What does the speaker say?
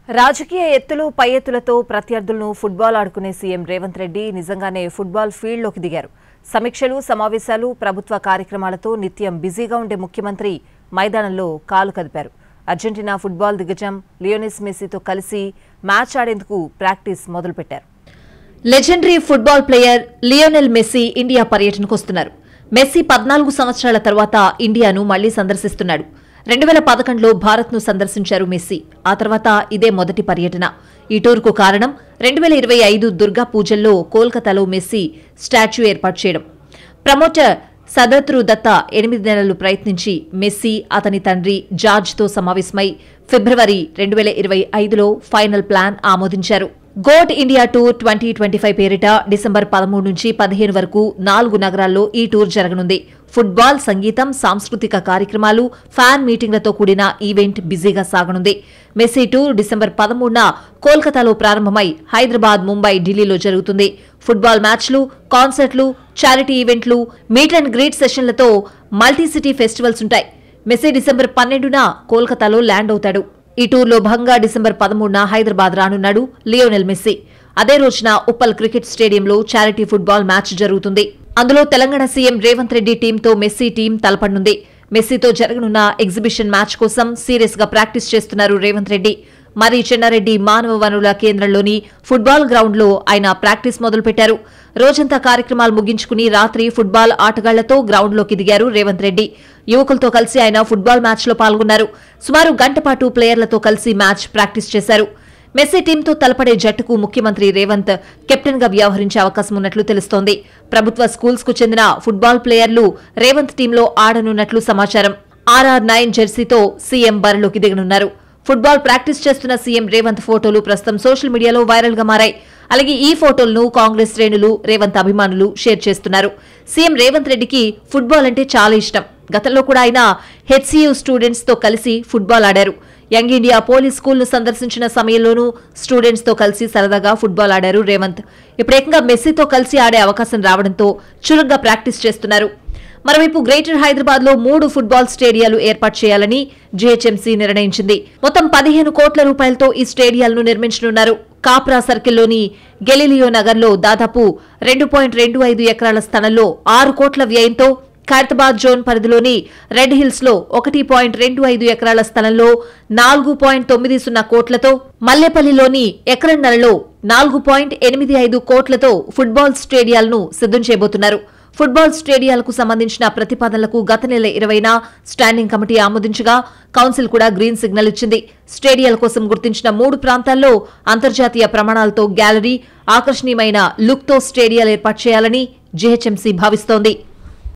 రాజకీయ ఎత్తులు పై ఎత్తులతో ప్రత్యర్థులను ఫుట్బాల్ ఆడుకునే సీఎం రేవంత్ రెడ్డి నిజంగానే ఫుట్బాల్ ఫీల్డ్లోకి దిగారు. సమీక్షలు, సమావేశాలు, ప్రభుత్వ కార్యక్రమాలతో నిత్యం బిజీగా ఉండే ముఖ్యమంత్రి మైదానంలో కాలు కదిపారు. అర్జెంటీనా ఫుట్బాల్ దిగ్గజం లియోనెల్ మెస్సీతో కలిసి మ్యాచ్ ఆడేందుకు ప్రాక్టీస్ మొదలుపెట్టారు. Legendary football player Lionel Messi India పర్యటనకు వస్తున్నారు. మెస్సీ 14 సంవత్సరాల తర్వాత ఇండియాను మళ్లీ సందర్శిస్తున్నాడు. 2011లో భారత్ను సందర్శించారు మెస్సీ. ఆ తర్వాత ఇదే మొదటి పర్యటన. ఈ టూర్కు కారణం 2025 దుర్గా పూజల్లో కోల్కతాలో మెస్సీ స్టాచ్యూ ఏర్పాటు చేయడం. ప్రమోటర్ సదత్రు దత్తా 8 నెలలు ప్రయత్నించి మెస్సీ, అతని తండ్రి జార్జ్తో సమావేశమై ఫిబ్రవరి 2025లో ఫైనల్ ప్లాన్ ఆమోదించారు. గోట్ ఇండియా టూర్ 2025 పేరిట డిసెంబర్ 13 నుంచి 15 వరకు 4 నగరాల్లో ఈ టూర్ జరగనుంది. ఫుట్బాల్, సంగీతం, సాంస్కృతిక కార్యక్రమాలు, ఫ్యాన్ మీటింగ్లతో కూడిన ఈవెంట్ బిజీగా సాగనుంది. మెస్సీ టూర్ డిసెంబర్ 13న కోల్కతాలో ప్రారంభమై హైదరాబాద్, ముంబై, ఢిల్లీలో జరుగుతుంది. ఫుట్బాల్ మ్యాచ్లు, కాన్సర్ట్లు, చారిటీ ఈవెంట్లు, మీట్ అండ్ గ్రీట్ సెషన్లతో మల్టీసిటీ ఫెస్టివల్స్ ఉంటాయి. మెస్సీ డిసెంబర్ 12న కోల్కతాలో ల్యాండ్ అవుతాడు. ఈ టూర్లో భాగంగా డిసెంబర్ 13న హైదరాబాద్ రానున్నాడు లియోనెల్ మెస్సీ. అదే రోజున ఉప్పల్ క్రికెట్ స్టేడియంలో చారిటీ ఫుట్బాల్ మ్యాచ్ జరుగుతుంది. అందులో తెలంగాణ సీఎం రేవంత్ రెడ్డి టీంతో మెస్సీ టీం తలపడనుంది. మెస్సీతో జరగనున్న ఎగ్జిబిషన్ మ్యాచ్ కోసం సీరియస్ గా ప్రాక్టీస్ చేస్తున్నారు రేవంత్ రెడ్డి. మరి చెన్నారెడ్డి మానవ వనరుల కేంద్రంలోని ఫుట్బాల్ గ్రౌండ్లో ఆయన ప్రాక్టీస్ మొదలుపెట్టారు. రోజంతా కార్యక్రమాలు ముగించుకుని రాత్రి ఫుట్బాల్ ఆటగాళ్లతో గ్రౌండ్లోకి దిగారు రేవంత్ రెడ్డి. యువకులతో కలిసి ఆయన ఫుట్బాల్ మ్యాచ్లో పాల్గొన్నారు. సుమారు గంట పాటు ప్లేయర్లతో కలిసి మ్యాచ్ ప్రాక్టీస్ చేశారు. మెస్సీ టీంతో తలపడే జట్టుకు ముఖ్యమంత్రి రేవంత్ కెప్టెన్ గా వ్యవహరించే అవకాశం ఉన్నట్లు తెలుస్తోంది. ప్రభుత్వ స్కూల్స్ కు చెందిన ఫుట్బాల్ ప్లేయర్లు రేవంత్ టీంలో ఆడనున్నట్లు సమాచారం. RR9 జెర్సీతో సీఎం బరిలోకి దిగనున్నారు. ఫుట్బాల్ ప్రాక్టీస్ చేస్తున్న సీఎం రేవంత్ ఫోటోలు ప్రస్తుతం సోషల్ మీడియాలో వైరల్ గా మారాయి. అలాగే ఈ ఫోటోలను కాంగ్రెస్ శ్రేణులు, రేవంత్ అభిమానులు షేర్ చేస్తున్నారు. సీఎం రేవంత్ రెడ్డికి ఫుట్బాల్ అంటే చాలా ఇష్టం. గతంలో కూడా ఆయన HCU స్టూడెంట్స్ తో కలిసి ఫుట్బాల్ ఆడారు. యంగ్ ఇండియా పోలీస్ స్కూల్ ను సందర్శించిన సమయంలోనూ స్టూడెంట్స్ తో కలిసి సరదాగా ఫుట్బాల్ ఆడారు రేవంత్. ఇప్పుడు ఏకంగా మెస్సీతో కలిసి ఆడే అవకాశం రావడంతో చురుగ్గా ప్రాక్టీస్ చేస్తున్నారు. మరోవైపు గ్రేటర్ హైదరాబాద్ లో 3 ఫుట్బాల్ స్టేడియాలు ఏర్పాటు చేయాలని జీహెచ్ఎంసీ నిర్ణయించింది. మొత్తం 15 కోట్ల రూపాయలతో ఈ స్టేడియాలను నిర్మించనున్నారు. కాప్రా సర్కిల్లోని గెలీలియో నగర్లో దాదాపు 2.25 ఎకరాల స్థలంలో 6 కోట్ల వ్యయంతో, ఖైరతాబాద్ జోన్ పరిధిలోని రెడ్ హిల్స్ లో 1.25 ఎకరాల స్థలంలో 4.90 కోట్లతో, మల్లేపల్లిలోని ఎకరన్నరలో 4.85 కోట్లతో ఫుట్బాల్ స్టేడియాలను సిద్ధం చేయబోతున్నారు. ఫుట్బాల్ స్టేడియాలకు సంబంధించిన ప్రతిపాదనలకు గత నెల 20న స్టాండింగ్ కమిటీ ఆమోదించగా కౌన్సిల్ కూడా గ్రీన్ సిగ్నల్ ఇచ్చింది. స్టేడియాల కోసం గుర్తించిన 3 ప్రాంతాల్లో అంతర్జాతీయ ప్రమాణాలతో గ్యాలరీ, ఆకర్షణీయమైన లుక్తో స్టేడియాలు ఏర్పాటు చేయాలని జీహెచ్ఎంసీ భావిస్తోంది.